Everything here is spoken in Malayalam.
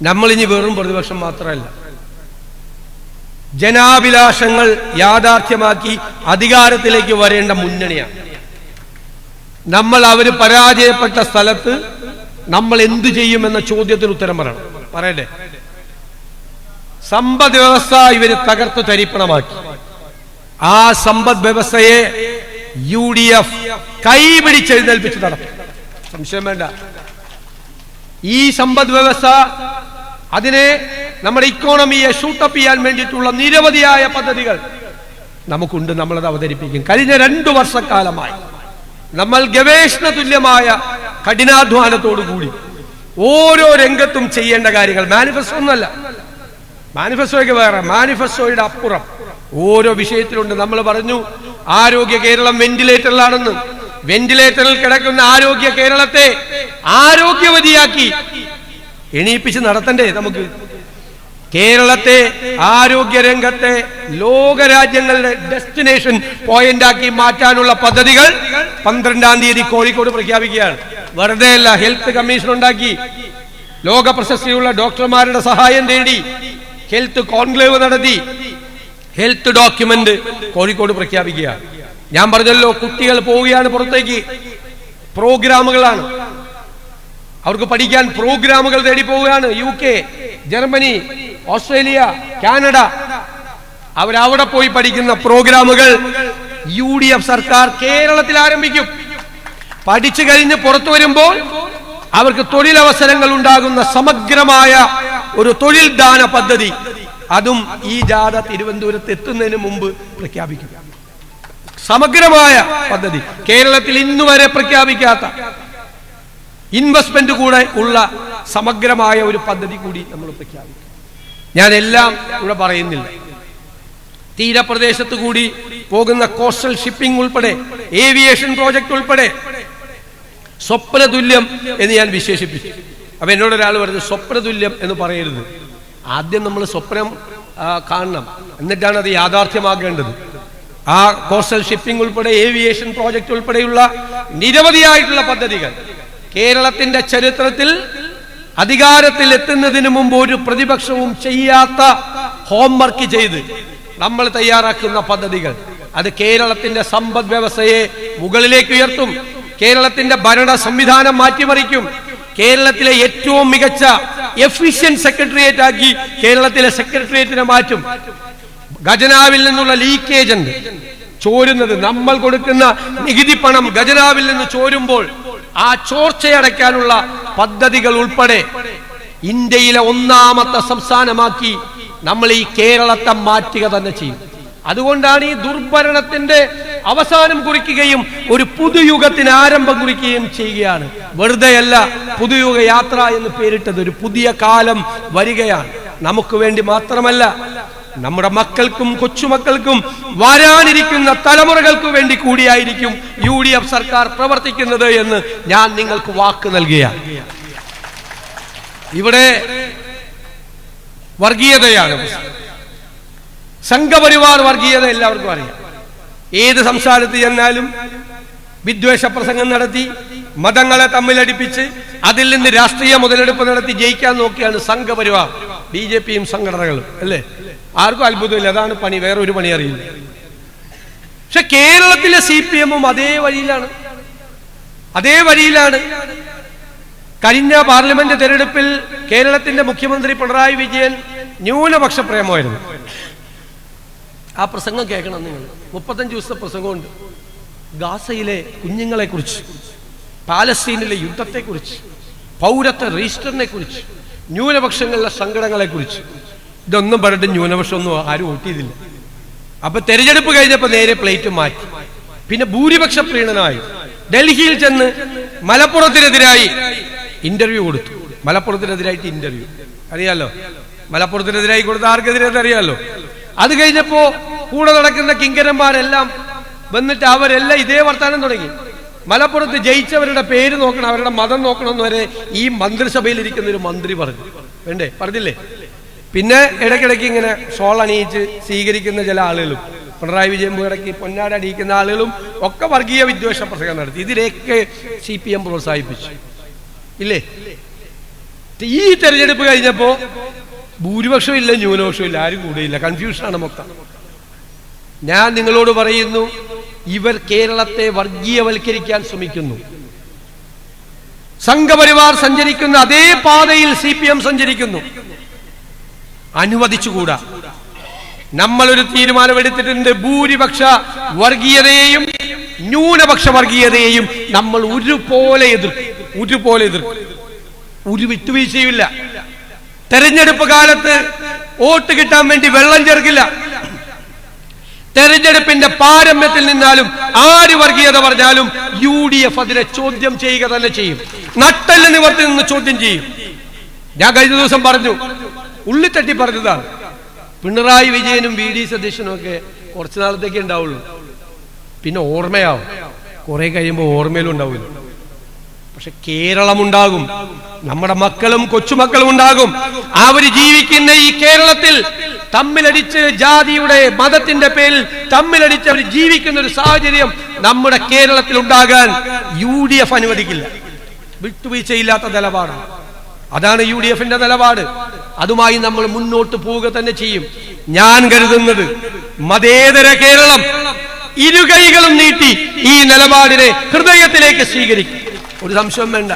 നമ്മളിനി വെറും പ്രതിപക്ഷം മാത്രമല്ല, ജനാഭിലാഷങ്ങൾ യാഥാർത്ഥ്യമാക്കി അധികാരത്തിലേക്ക് വരേണ്ട മുന്നണിയാണ് നമ്മൾ. അവർ പരാജയപ്പെട്ട സ്ഥലത്ത് നമ്മൾ എന്തു ചെയ്യുമെന്ന ചോദ്യത്തിന് ഉത്തരം പറയണ്ടേ? സമ്പദ് വ്യവസ്ഥ ഇവര് തകർത്ത് തരിപ്പണമാക്കി. ആ സമ്പദ് വ്യവസ്ഥയെ UDF കൈപിടിച്ചെഴുന്നേൽപ്പിച്ച് നടത്തും, സംശയം വേണ്ട. ഈ സമ്പദ് വ്യവസ്ഥ, അതിനെ നമ്മുടെ ഇക്കോണമിയെ ഷൂട്ടപ്പ് ചെയ്യാൻ വേണ്ടിയിട്ടുള്ള നിരവധിയായ പദ്ധതികൾ നമുക്കുണ്ട്. നമ്മളത് അവതരിപ്പിക്കും. കഴിഞ്ഞ 2 വർഷക്കാലമായി നമ്മൾ ഗവേഷണ തുല്യമായ കഠിനാധ്വാനത്തോടുകൂടി ഓരോ രംഗത്തും ചെയ്യേണ്ട കാര്യങ്ങൾ, മാനിഫെസ്റ്റോ ഒന്നല്ല, മാനിഫെസ്റ്റോയ്ക്ക് വേറെ, മാനിഫെസ്റ്റോയുടെ അപ്പുറം ഓരോ വിഷയത്തിലുണ്ട്. നമ്മൾ പറഞ്ഞു ആരോഗ്യ കേരളം വെന്റിലേറ്ററിലാണെന്ന്. വെന്റിലേറ്ററിൽ കിടക്കുന്ന ആരോഗ്യ കേരളത്തെ ആരോഗ്യവതിയാക്കി എണീപ്പിച്ച് നടത്തണ്ടേ നമുക്ക്? കേരളത്തെ ആരോഗ്യ രംഗത്തെ ലോകരാജ്യങ്ങളുടെ ഡെസ്റ്റിനേഷൻ പോയിന്റ് ആക്കി മാറ്റാനുള്ള പദ്ധതികൾ 12-ാം തീയതി കോഴിക്കോട് പ്രഖ്യാപിക്കുകയാണ്. വെറുതെ അല്ല, ഹെൽത്ത് കമ്മീഷൻ ഉണ്ടാക്കി, ലോക പ്രശസ്തിയുള്ള ഡോക്ടർമാരുടെ സഹായം തേടി ഹെൽത്ത് കോൺക്ലേവ് നടത്തി, ഹെൽത്ത് ഡോക്യുമെന്റ് കോഴിക്കോട് പ്രഖ്യാപിക്കുക. ഞാൻ പറഞ്ഞല്ലോ, കുട്ടികൾ പോവുകയാണ് പുറത്തേക്ക്, പ്രോഗ്രാമുകളാണ് അവർക്ക് പഠിക്കാൻ, പ്രോഗ്രാമുകൾ തേടി പോവുകയാണ്. UK, ജർമ്മനി, ഓസ്ട്രേലിയ, കാനഡ, അവരവിടെ പോയി പഠിക്കുന്ന പ്രോഗ്രാമുകൾ UDF സർക്കാർ കേരളത്തിൽ ആരംഭിക്കും. പഠിച്ചു കഴിഞ്ഞ് പുറത്തു വരുമ്പോൾ അവർക്ക് തൊഴിലവസരങ്ങൾ ഉണ്ടാകുന്ന സമഗ്രമായ ഒരു തൊഴിൽ ദാന പദ്ധതി, അതും ഈ ജാഥ തിരുവനന്തപുരത്ത് എത്തുന്നതിന് മുമ്പ് പ്രഖ്യാപിക്കും. സമഗ്രമായ പദ്ധതി, കേരളത്തിൽ ഇന്നുവരെ പ്രഖ്യാപിക്കാത്ത ഇൻവെസ്റ്റ്മെന്റ് കൂടെ ഉള്ള സമഗ്രമായ ഒരു പദ്ധതി കൂടി നമ്മൾ പ്രഖ്യാപിക്കും. ഞാൻ എല്ലാം ഇവിടെ പറയുന്നില്ല. തീരപ്രദേശത്ത് കൂടി പോകുന്ന കോസ്റ്റൽ ഷിപ്പിംഗ് ഉൾപ്പെടെ, ഏവിയേഷൻ പ്രോജക്ട് ഉൾപ്പെടെ സ്വപ്നതുല്യം എന്ന് ഞാൻ വിശേഷിപ്പിച്ചു. അപ്പൊ എന്നോട് ഒരാൾ പറഞ്ഞു, സ്വപ്നതുല്യം എന്ന് പറയരുത്, ആദ്യം നമ്മൾ സ്വപ്നം കാണണം, എന്നിട്ടാണ് അത് യാഥാർത്ഥ്യമാകേണ്ടത്. ആ കോസ്റ്റൽ ഷിപ്പിംഗ് ഉൾപ്പെടെ, ഏവിയേഷൻ പ്രോജക്ട് ഉൾപ്പെടെയുള്ള നിരവധിയായിട്ടുള്ള പദ്ധതികൾ കേരളത്തിന്റെ ചരിത്രത്തിൽ അധികാരത്തിൽ എത്തുന്നതിന് മുമ്പ് ഒരു പ്രതിപക്ഷവും ചെയ്യാത്ത ഹോംവർക്ക് ചെയ്ത് നമ്മൾ തയ്യാറാക്കുന്ന പദ്ധതികൾ, അത് കേരളത്തിന്റെ സമ്പദ് വ്യവസ്ഥയെ മുകളിലേക്ക് ഉയർത്തും, കേരളത്തിന്റെ ഭരണ സംവിധാനം മാറ്റിമറിക്കും, കേരളത്തിലെ ഏറ്റവും മികച്ച എഫിഷ്യന്റ് സെക്രട്ടേറിയറ്റ് ആക്കി കേരളത്തിലെ സെക്രട്ടേറിയറ്റിനെ മാറ്റും. ഖജനാവിൽ നിന്നുള്ള ലീക്കേജ് ഉണ്ട്, ചോരുന്നത്, നമ്മൾ കൊടുക്കുന്ന നികുതി പണം ഖജനാവിൽ നിന്ന് ചോരുമ്പോൾ ആ ചോർച്ചയടയ്ക്കാനുള്ള പദ്ധതികൾ ഉൾപ്പെടെ ഇന്ത്യയിലെ 1ാമത്തെ സംസ്ഥാനമാക്കി നമ്മൾ ഈ കേരളത്തെ മാറ്റുക തന്നെ ചെയ്യും. അതുകൊണ്ടാണ് ഈ ദുർഭരണത്തിന്റെ അവസാനം കുറിക്കുകയും ഒരു പുതുയുഗത്തിന് ആരംഭം കുറിക്കുകയും ചെയ്യുകയാണ്. വെറുതെയല്ല പുതുയുഗ യാത്ര എന്ന് പേരിട്ടത്. ഒരു പുതിയ കാലം വരികയാണ്. നമുക്ക് വേണ്ടി മാത്രമല്ല, നമ്മുടെ മക്കൾക്കും കൊച്ചുമക്കൾക്കും വരാനിരിക്കുന്ന തലമുറകൾക്ക് വേണ്ടി കൂടിയായിരിക്കും UDF സർക്കാർ പ്രവർത്തിക്കുന്നത് എന്ന് ഞാൻ നിങ്ങൾക്ക് വാക്ക് നൽകുകയാണ്. ഇവിടെ വർഗീയതയാണ്, സംഘപരിവാർ വർഗീയത എല്ലാവർക്കും അറിയാം. ഏത് സംസ്ഥാനത്ത് ചെന്നാലും വിദ്വേഷ പ്രസംഗം നടത്തി, മതങ്ങളെ തമ്മിലടിപ്പിച്ച് അതിൽ നിന്ന് രാഷ്ട്രീയ മുതലെടുപ്പ് നടത്തി ജയിക്കാൻ നോക്കിയാണ് സംഘപരിവാർ, BJPയും സംഘടനകളും, അല്ലേ? ആർക്കും അത്ഭുതമില്ല, അതാണ് പണി, വേറെ ഒരു പണി അറിയില്ല. പക്ഷെ കേരളത്തിലെ CPM-ഉം അതേ വഴിയിലാണ്. കഴിഞ്ഞ പാർലമെന്റ് തെരഞ്ഞെടുപ്പിൽ കേരളത്തിന്റെ മുഖ്യമന്ത്രി പിണറായി വിജയൻ ന്യൂനപക്ഷ പ്രേമമായിരുന്നു. ആ പ്രസംഗം കേൾക്കണം നിങ്ങൾ, 35 ദിവസത്തെ പ്രസംഗമുണ്ട്. ഗാസയിലെ കുഞ്ഞുങ്ങളെ കുറിച്ച്, പാലസ്തീനിലെ യുദ്ധത്തെക്കുറിച്ച്, പൗരത്വ രജിസ്റ്ററിനെ കുറിച്ച്, ന്യൂനപക്ഷങ്ങളുടെ സങ്കടങ്ങളെ കുറിച്ച്. ഇതൊന്നും പറഞ്ഞിട്ട് ന്യൂനപക്ഷമൊന്നും ആരും വോട്ട് ചെയ്തില്ല. അപ്പൊ തെരഞ്ഞെടുപ്പ് കഴിഞ്ഞപ്പോ നേരെ പ്ലേറ്റ് മാറ്റി. പിന്നെ ഭൂരിപക്ഷ പ്രീണനായി ഡൽഹിയിൽ ചെന്ന് മലപ്പുറത്തിനെതിരായി ഇന്റർവ്യൂ കൊടുത്തു. മലപ്പുറത്തിനെതിരായിട്ട് ഇന്റർവ്യൂ അറിയാലോ, മലപ്പുറത്തിനെതിരായി കൊടുത്ത ആർക്കെതിരെ അറിയാലോ. അത് കഴിഞ്ഞപ്പോ കൂടെ നടക്കുന്ന കിങ്കരന്മാരെല്ലാം വന്നിട്ട് അവരെല്ലാം ഇതേ വർത്താനം തുടങ്ങി. മലപ്പുറത്ത് ജയിച്ചവരുടെ പേര് നോക്കണം, അവരുടെ മതം നോക്കണം വരെ ഈ മന്ത്രിസഭയിൽ ഇരിക്കുന്ന ഒരു മന്ത്രി പറഞ്ഞു. വേണ്ടേ? പറഞ്ഞില്ലേ? പിന്നെ ഇടയ്ക്കിടയ്ക്ക് ഇങ്ങനെ ഷോൾ അണിയിച്ച് സ്വീകരിക്കുന്ന ചില ആളുകളും, പിണറായി വിജയൻ ഇടയ്ക്ക് പൊന്നാട അണിയിക്കുന്ന ആളുകളും ഒക്കെ വർഗീയ വിദ്വേഷ പ്രസംഗം നടത്തി. ഇതിലേക്ക് CPM പ്രോത്സാഹിപ്പിച്ചു, ഇല്ലേ? ഈ തെരഞ്ഞെടുപ്പ് കഴിഞ്ഞപ്പോ ഭൂരിപക്ഷം ഇല്ല, ന്യൂനപക്ഷം ഇല്ല, ആരും കൂടെയില്ല, കൺഫ്യൂഷനാണ് മൊത്തം. ഞാൻ നിങ്ങളോട് പറയുന്നു, ഇവർ കേരളത്തെ വർഗീയവൽക്കരിക്കാൻ ശ്രമിക്കുന്നു. സംഘപരിവാർ സഞ്ചരിക്കുന്ന അതേ പാതയിൽ CPM സഞ്ചരിക്കുന്നു. അനുവദിച്ചുകൂടാ. നമ്മളൊരു തീരുമാനമെടുത്തിട്ടുണ്ട്, ഭൂരിപക്ഷ വർഗീയതയെയും ന്യൂനപക്ഷ വർഗീയതയെയും നമ്മൾ ഒരുപോലെ എതിർക്കും. ഒരു വിട്ടുവീഴ്ചയുമില്ല. തെരഞ്ഞെടുപ്പ് കാലത്ത് വോട്ട് കിട്ടാൻ വേണ്ടി വെള്ളം ചേർക്കില്ല. തെരഞ്ഞെടുപ്പിന്റെ പാരമ്യത്തിൽ നിന്നാലും ആര് വർഗീയത പറഞ്ഞാലും UDF അതിനെ ചോദ്യം ചെയ്യുക തന്നെ ചെയ്യും. നട്ടെല്ല് നിവർത്തി നിന്ന് ചോദ്യം ചെയ്യും. ഞാൻ കഴിഞ്ഞ ദിവസം പറഞ്ഞു, ഉള്ളിത്തട്ടി പറഞ്ഞതാണ്, പിണറായി വിജയനും VD സതീശനും ഒക്കെ കുറച്ചു നാളത്തേക്ക് ഉണ്ടാവുള്ളൂ, പിന്നെ ഓർമ്മയാവും. കുറെ കഴിയുമ്പോൾ ഓർമ്മയിലും ഉണ്ടാവില്ല. പക്ഷെ കേരളമുണ്ടാകും, നമ്മുടെ മക്കളും കൊച്ചുമക്കളും ഉണ്ടാകും. അവര് ജീവിക്കുന്ന ഈ കേരളത്തിൽ തമ്മിലടിച്ച് ജാതിയുടെ മതത്തിന്റെ പേരിൽ തമ്മിലടിച്ച് അവർ ജീവിക്കുന്ന ഒരു സാഹചര്യം നമ്മുടെ കേരളത്തിൽ ഉണ്ടാകാൻ UDF അനുവദിക്കില്ല. വിട്ടുവീഴ്ചയില്ലാത്ത നിലപാടാണ്. അതാണ് UDFന്റെ നിലപാട്. അതുമായി നമ്മൾ മുന്നോട്ട് പോവുക തന്നെ ചെയ്യും. ഞാൻ കരുതുന്നത് മതേതര കേരളം ഇരുകൈകളും നീട്ടി ഈ നിലപാടിനെ ഹൃദയത്തിലേക്ക് സ്വീകരിക്കും. ഒരു സംശയം വേണ്ട.